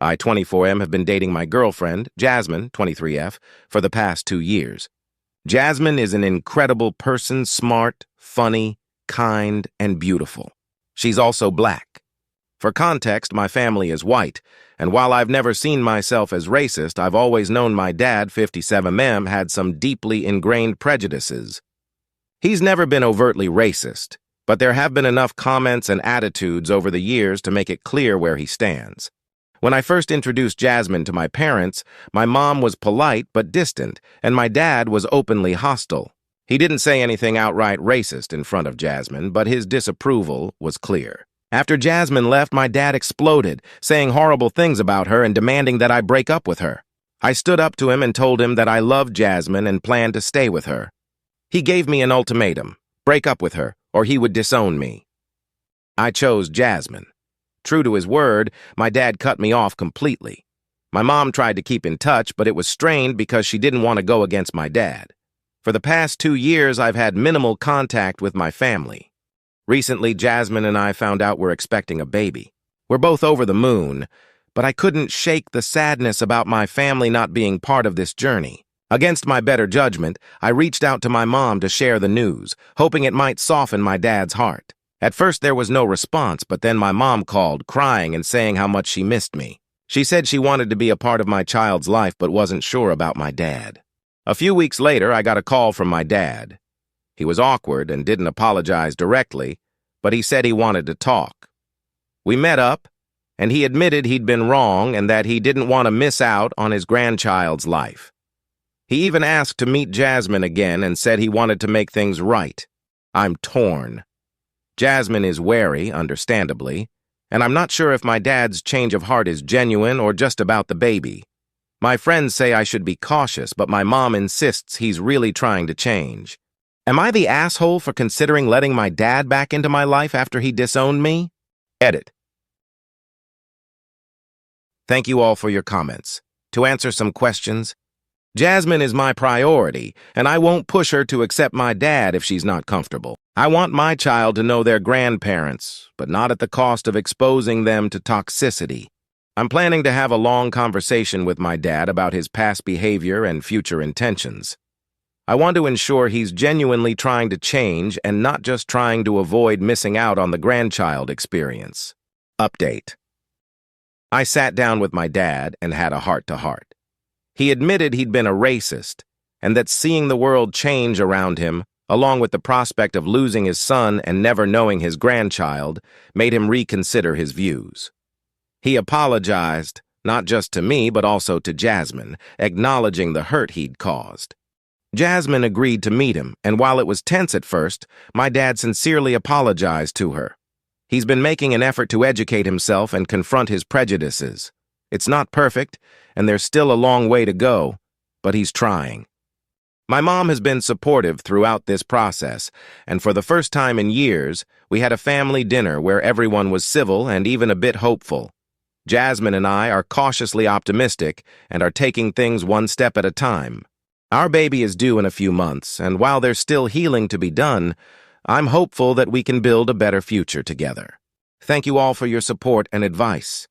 I, 24M, have been dating my girlfriend, Jasmine, 23F, for the past 2 years. Jasmine is an incredible person, smart, funny, kind, and beautiful. She's also black. For context, my family is white, and while I've never seen myself as racist, I've always known my dad, 57M, had some deeply ingrained prejudices. He's never been overtly racist, but there have been enough comments and attitudes over the years to make it clear where he stands. When I first introduced Jasmine to my parents, my mom was polite but distant, and my dad was openly hostile. He didn't say anything outright racist in front of Jasmine, but his disapproval was clear. After Jasmine left, my dad exploded, saying horrible things about her and demanding that I break up with her. I stood up to him and told him that I loved Jasmine and planned to stay with her. He gave me an ultimatum: break up with her, or he would disown me. I chose Jasmine. True to his word, my dad cut me off completely. My mom tried to keep in touch, but it was strained because she didn't want to go against my dad. For the past 2 years, I've had minimal contact with my family. Recently, Jasmine and I found out we're expecting a baby. We're both over the moon, but I couldn't shake the sadness about my family not being part of this journey. Against my better judgment, I reached out to my mom to share the news, hoping it might soften my dad's heart. At first, there was no response, but then my mom called, crying and saying how much she missed me. She said she wanted to be a part of my child's life but wasn't sure about my dad. A few weeks later, I got a call from my dad. He was awkward and didn't apologize directly, but he said he wanted to talk. We met up, and he admitted he'd been wrong and that he didn't want to miss out on his grandchild's life. He even asked to meet Jasmine again and said he wanted to make things right. I'm torn. Jasmine is wary, understandably, and I'm not sure if my dad's change of heart is genuine or just about the baby. My friends say I should be cautious, but my mom insists he's really trying to change. Am I the asshole for considering letting my dad back into my life after he disowned me? Edit. Thank you all for your comments. To answer some questions, Jasmine is my priority, and I won't push her to accept my dad if she's not comfortable. I want my child to know their grandparents, but not at the cost of exposing them to toxicity. I'm planning to have a long conversation with my dad about his past behavior and future intentions. I want to ensure he's genuinely trying to change and not just trying to avoid missing out on the grandchild experience. Update. I sat down with my dad and had a heart-to-heart. He admitted he'd been a racist and that seeing the world change around him, along with the prospect of losing his son and never knowing his grandchild, made him reconsider his views. He apologized, not just to me but also to Jasmine, acknowledging the hurt he'd caused. Jasmine agreed to meet him, and while it was tense at first, my dad sincerely apologized to her. He's been making an effort to educate himself and confront his prejudices. It's not perfect, and there's still a long way to go, but he's trying. My mom has been supportive throughout this process, and for the first time in years, we had a family dinner where everyone was civil and even a bit hopeful. Jasmine and I are cautiously optimistic and are taking things one step at a time. Our baby is due in a few months, and while there's still healing to be done, I'm hopeful that we can build a better future together. Thank you all for your support and advice.